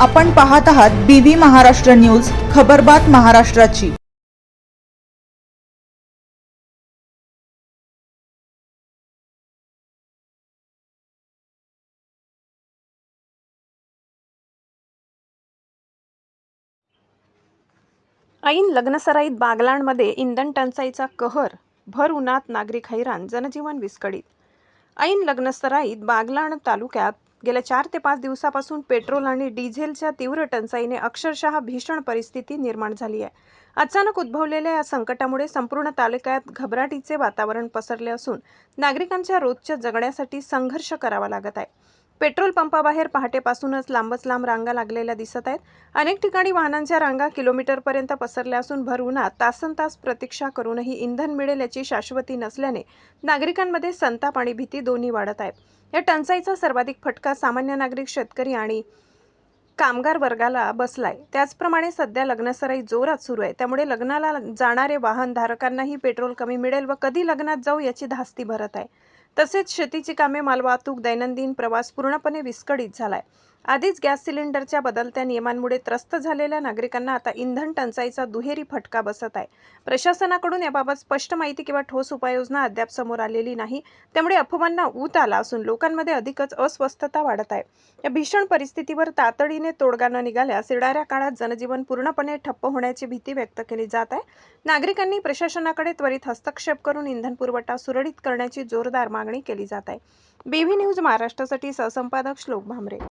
आपण पाहत आहात बीव्ही महाराष्ट्र न्यूज, खबरबात महाराष्ट्राची। ऐन लग्नसराईत बागलाणमध्ये इंधन टंचाईचा कहर, भर उन्हात नागरिक हैराण, जनजीवन विस्कळीत। ऐन लग्नसराईत बागलाण तालुक्यात गेल्या 4 ते 5 दिवसापासून पेट्रोल आणि डिझेलच्या तीव्र टंचाईने अक्षरशः भीषण परिस्थिती निर्माण झाली आहे। अचानक उद्भवलेल्या या संकटामुळे संपूर्ण तालुक्यात घबराटीचे वातावरण पसरले असून नागरिकांच्या रोजच्या जगण्यासाठी संघर्ष करावा लागत आहे। पेट्रोल पंपाबाहेर पहाटेपासूनच लांबच लांब रांगा लागलेल्या दिसत आहेत। अनेक ठिकाणी वाहनांच्या रांगा किलोमीटरपर्यंत पसरल्या असून भर उन्हात तासनतास प्रतीक्षा करूनही इंधन मिळेल याची शाश्वती नसल्याने नागरिकांमध्ये संताप आणि भीती दोन्ही वाढत आहेत। या टंचाईचा सर्वाधिक फटका सामान्य नागरिक, शेतकरी आणि कामगार वर्गाला बसलाय। त्याचप्रमाणे सध्या लग्नसराई जोरात सुरू आहे, त्यामुळे लग्नाला जाणारे वाहनधारकांनाही पेट्रोल कमी मिळेल व कधी लग्नात जाऊ याची धास्ती भरत आहे। तसेच शेतीची कामे, मालवाहतूक, दैनंदिन प्रवास पूर्णपणे विस्कळीत झालाय। आधीच गॅस सिलेंडरच्या बदलत्या नियमांमुळे त्रस्त झालेल्या नागरिकांना आता इंधन टंचाईचा दुहेरी फटका बसत आहे। प्रशासनाकडून याबाबत स्पष्ट माहिती किंवा ठोस उपाययोजना अद्याप समोर आलेली नाही, त्यामुळे अफवांना ऊत आला असून लोकांमध्ये अधिकच अस्वस्थता वाढत आहे। या भीषण परिस्थितीवर तातडीने तोडगा न निघाल्यास येणाऱ्या काळात जनजीवन पूर्णपणे ठप्प होण्याची भीती व्यक्त केली जात आहे। नागरिकांनी प्रशासनाकडे त्वरित हस्तक्षेप करून इंधन पुरवठा सुरळीत करण्याची जोरदार मागणी केली जात आहे। बीव्ही न्यूज महाराष्ट्रासाठी सहसंपादक श्लोक भामरे।